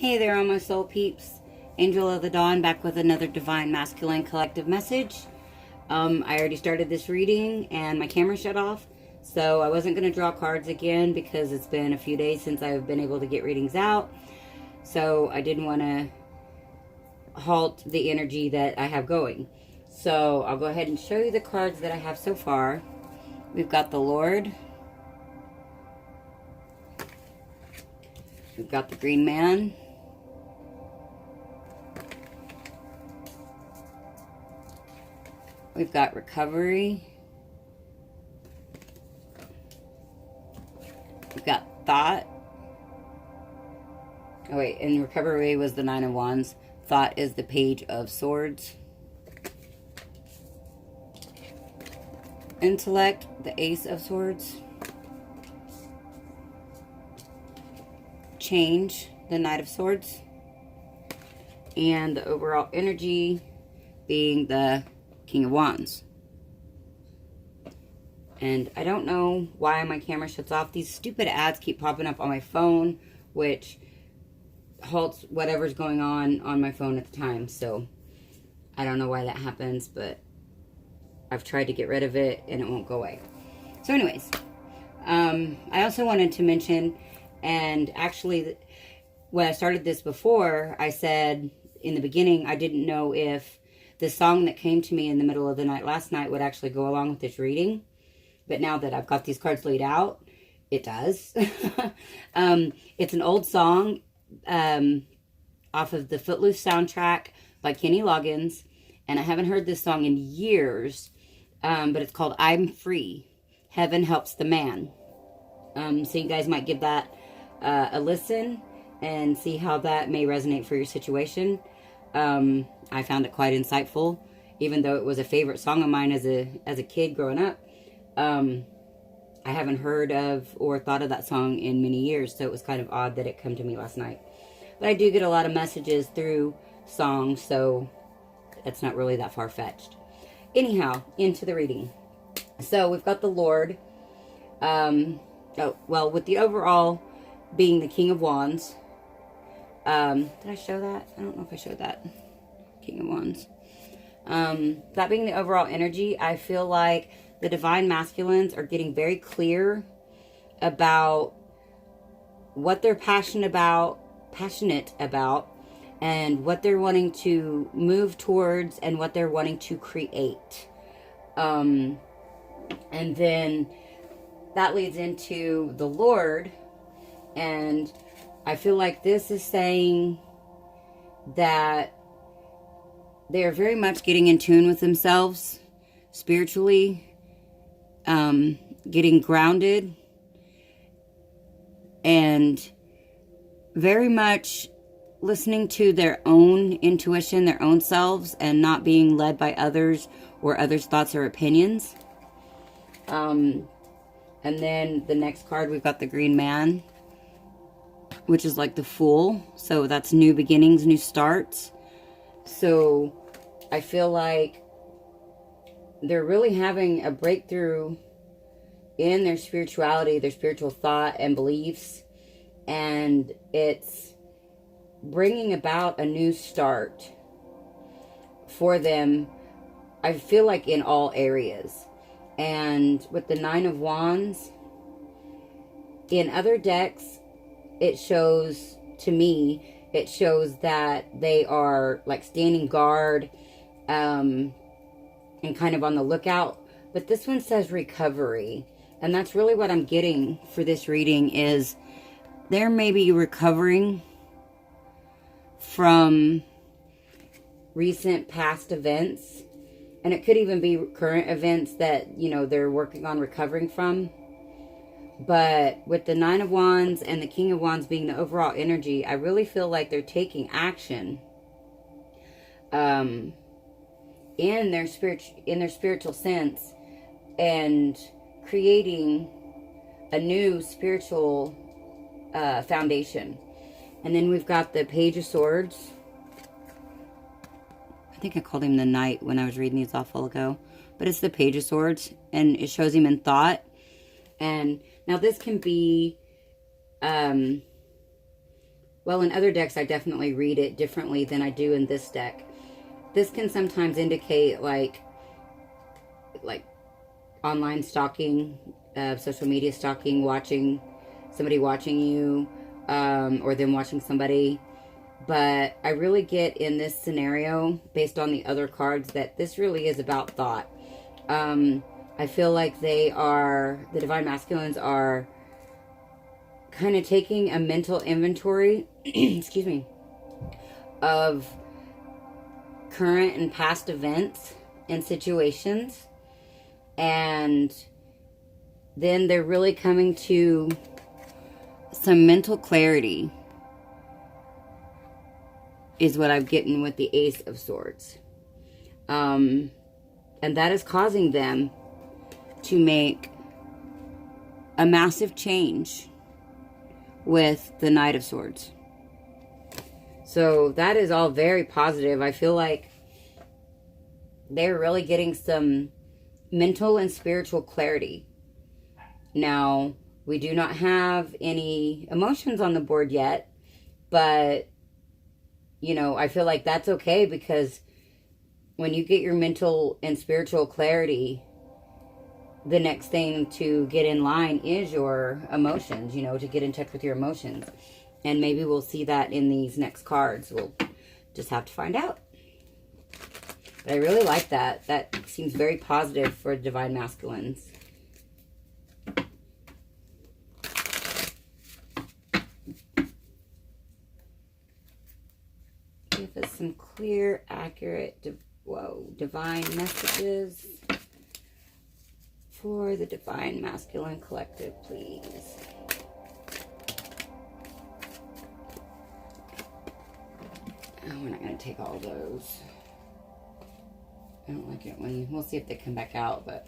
Hey there, all my soul peeps. Angel of the Dawn back with another Divine Masculine Collective message. I already started this reading and my camera shut off, so I wasn't going to draw cards again because it's been a few days since I've been able to get readings out. So I didn't want to halt the energy that I have going. So I'll go ahead and show you the cards that I have so far. We've got the Lord. We've got the Green Man. We've got Recovery. We've got Thought. Oh wait, and Recovery was the Nine of Wands. Thought is the Page of Swords. Intellect, the Ace of Swords. Change, the Knight of Swords. And the overall energy being the King of Wands. And I don't know why my camera shuts off. These stupid ads keep popping up on my phone, which halts whatever's going on my phone at the time. So I don't know why that happens, but I've tried to get rid of it and it won't go away. So anyways, I also wanted to mention, and actually when I started this before, I said in the beginning I didn't know if the song that came to me in the middle of the night last night would actually go along with this reading. But now that I've got these cards laid out, it does. It's an old song off of the Footloose soundtrack by Kenny Loggins. And I haven't heard this song in years. But it's called I'm Free. Heaven Helps the Man. So you guys might give that a listen and see how that may resonate for your situation. I found it quite insightful, even though it was a favorite song of mine as a kid growing up. I haven't heard of or thought of that song in many years, so it was kind of odd that it came to me last night. But I do get a lot of messages through songs, so it's not really that far-fetched. Anyhow, into the reading. So we've got the Lord. With the overall being the King of Wands. Did I show that? I don't know if I showed that. King of Wands. That being the overall energy, I feel like the Divine Masculines are getting very clear about what they're passionate about, and what they're wanting to move towards and what they're wanting to create. And then that leads into the Lord, and I feel like this is saying that they are very much getting in tune with themselves spiritually, getting grounded, and very much listening to their own intuition, their own selves, and not being led by others or others' thoughts or opinions. And then the next card, we've got the Green Man, which is like the Fool. So that's new beginnings, new starts. So I feel like they're really having a breakthrough in their spirituality, their spiritual thought and beliefs. And it's bringing about a new start for them, I feel like, in all areas. And with the Nine of Wands, in other decks, it shows, to me, it shows that they are like standing guard and kind of on the lookout. But this one says recovery. And that's really what I'm getting for this reading, is they're maybe recovering from recent past events. And it could even be current events that, you know, they're working on recovering from. But with the Nine of Wands and the King of Wands being the overall energy, I really feel like they're taking action in their spiritual sense and creating a new spiritual foundation. And then we've got the Page of Swords. I think I called him the Knight when I was reading these off a while ago. But it's the Page of Swords. And it shows him in thought. And now this can be well, in other decks, I definitely read it differently than I do in this deck. This can sometimes indicate like online stalking, social media stalking, somebody watching you, or them watching somebody. But I really get in this scenario, based on the other cards, that this really is about thought. I feel like the Divine Masculines are kind of taking a mental inventory, excuse me, of current and past events and situations. And then they're really coming to some mental clarity, is what I'm getting with the Ace of Swords. And that is causing them to make a massive change with the Knight of Swords. So that is all very positive. I feel like they're really getting some mental and spiritual clarity. Now, we do not have any emotions on the board yet, but, you know, I feel like that's okay, because when you get your mental and spiritual clarity, the next thing to get in line is your emotions, you know, to get in touch with your emotions. And maybe we'll see that in these next cards. We'll just have to find out. But I really like that. That seems very positive for Divine Masculines. Give us some clear, accurate, divine messages for the Divine Masculine Collective, please. Oh, we're not going to take all those. I don't like it when... We'll see if they come back out, but...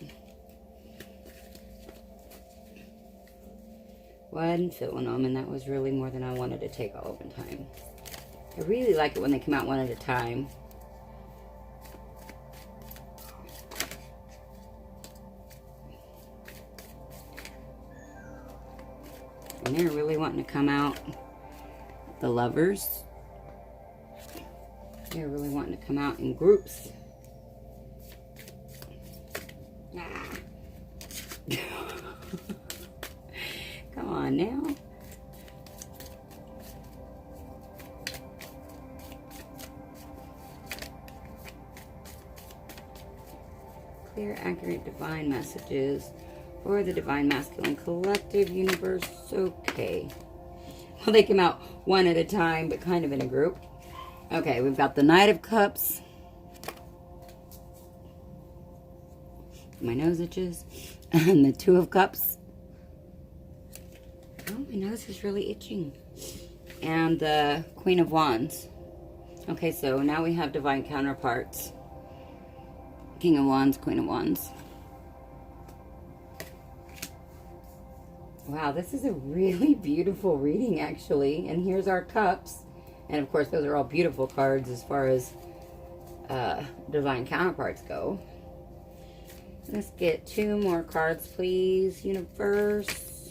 Wasn't filling them, and that was really more than I wanted to take all of the time. I really like it when they come out one at a time. And they're really wanting to come out. The Lovers. They're really wanting to come out in groups. Come on now. Clear, accurate, divine messages for the Divine Masculine Collective universe. Okay. Well, they come out one at a time, but kind of in a group. Okay, we've got the Knight of Cups. My nose itches. And the Two of Cups. Oh, my nose is really itching. And the Queen of Wands. Okay, so now we have divine counterparts. King of Wands, Queen of Wands. Wow, this is a really beautiful reading, actually. And here's our cups. And, of course, those are all beautiful cards as far as divine counterparts go. Let's get 2 more cards, please, universe.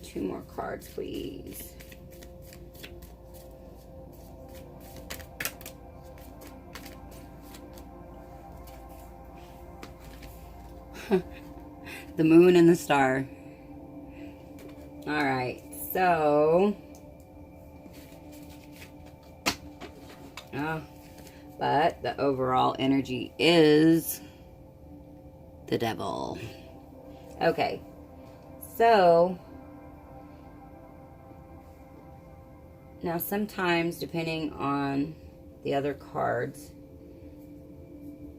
2 more cards, please. The moon and the star. All right, so... but the overall energy is the Devil. Okay, so now sometimes, depending on the other cards,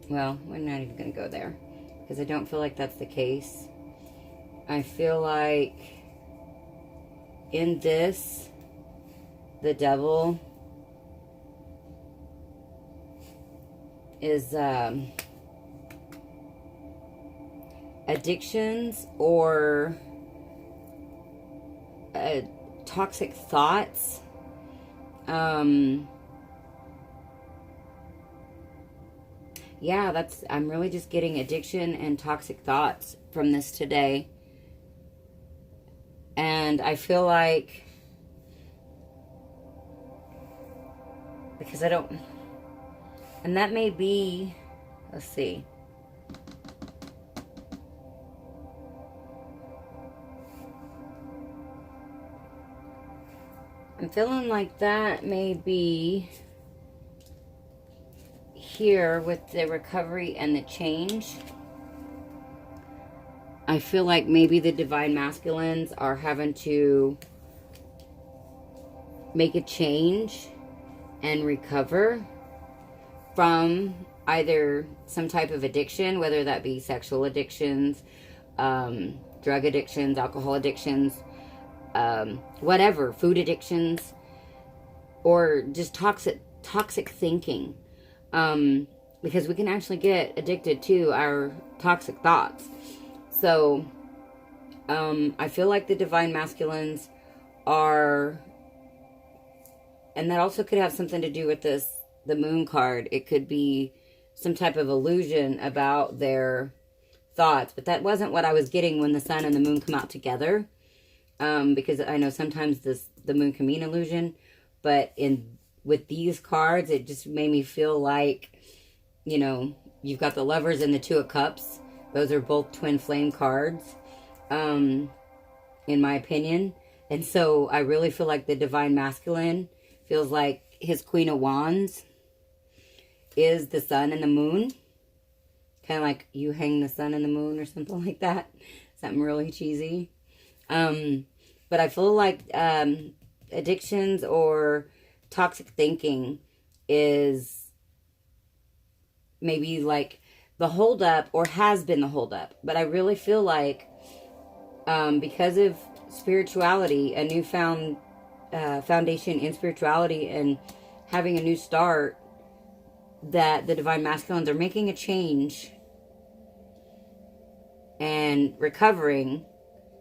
well, we're not even going to go there because I don't feel like that's the case. I feel like in this, the Devil is addictions or toxic thoughts. Yeah, I'm really just getting addiction and toxic thoughts from this today. And I feel like because I don't, and that may be, let's see. I'm feeling like that may be here with the recovery and the change. I feel like maybe the divine masculines are having to make a change and recover from either some type of addiction, whether that be sexual addictions, drug addictions, alcohol addictions, whatever, food addictions, or just toxic thinking. Because we can actually get addicted to our toxic thoughts. So, I feel like the divine masculines are, and that also could have something to do with the moon card. It could be some type of illusion about their thoughts, but that wasn't what I was getting when the sun and the moon come out together. Because I know sometimes the moon can mean illusion, but with these cards, it just made me feel like, you know, you've got the Lovers and the Two of Cups. Those are both twin flame cards, in my opinion. And so I really feel like the divine masculine feels like his Queen of Wands is the sun and the moon. Kind of like you hang the sun and the moon or something like that. Something really cheesy. But I feel like addictions or toxic thinking is maybe like the holdup, or has been the holdup. But I really feel like because of spirituality, a newfound foundation in spirituality, and having a new start, that the divine masculines are making a change and recovering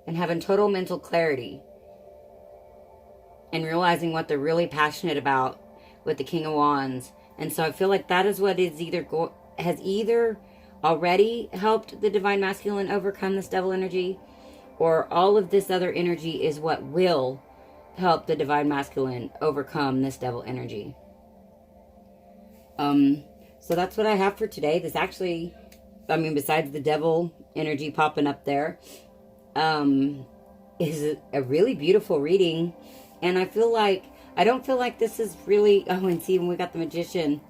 and having total mental clarity and realizing what they're really passionate about with the King of Wands. And so I feel like that is what is has either already helped the divine masculine overcome this devil energy, or all of this other energy is what will help the divine masculine overcome this devil energy. So that's what I have for today. This actually, I mean, besides the devil energy popping up there, is a really beautiful reading. And I don't feel like this is really, oh, and see, when we got the Magician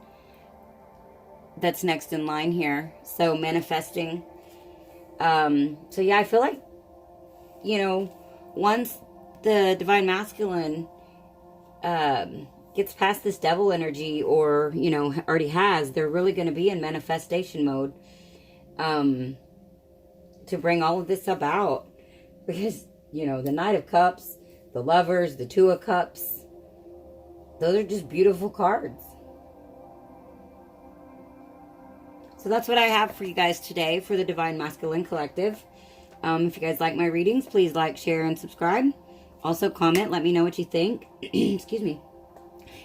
that's next in line here. So manifesting. So yeah, I feel like, you know, once the divine masculine gets past this devil energy, or, you know, already has, they're really going to be in manifestation mode to bring all of this about. Because, you know, the Knight of Cups, the Lovers, the Two of Cups, those are just beautiful cards. So that's what I have for you guys today for the Divine Masculine Collective. If you guys like my readings, please like, share, and subscribe. Also comment, let me know what you think. Excuse me.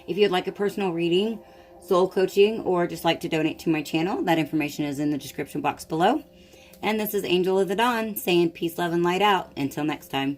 If you'd like a personal reading, soul coaching, or just like to donate to my channel, that information is in the description box below. And this is Angel of the Dawn saying peace, love, and light out. Until next time.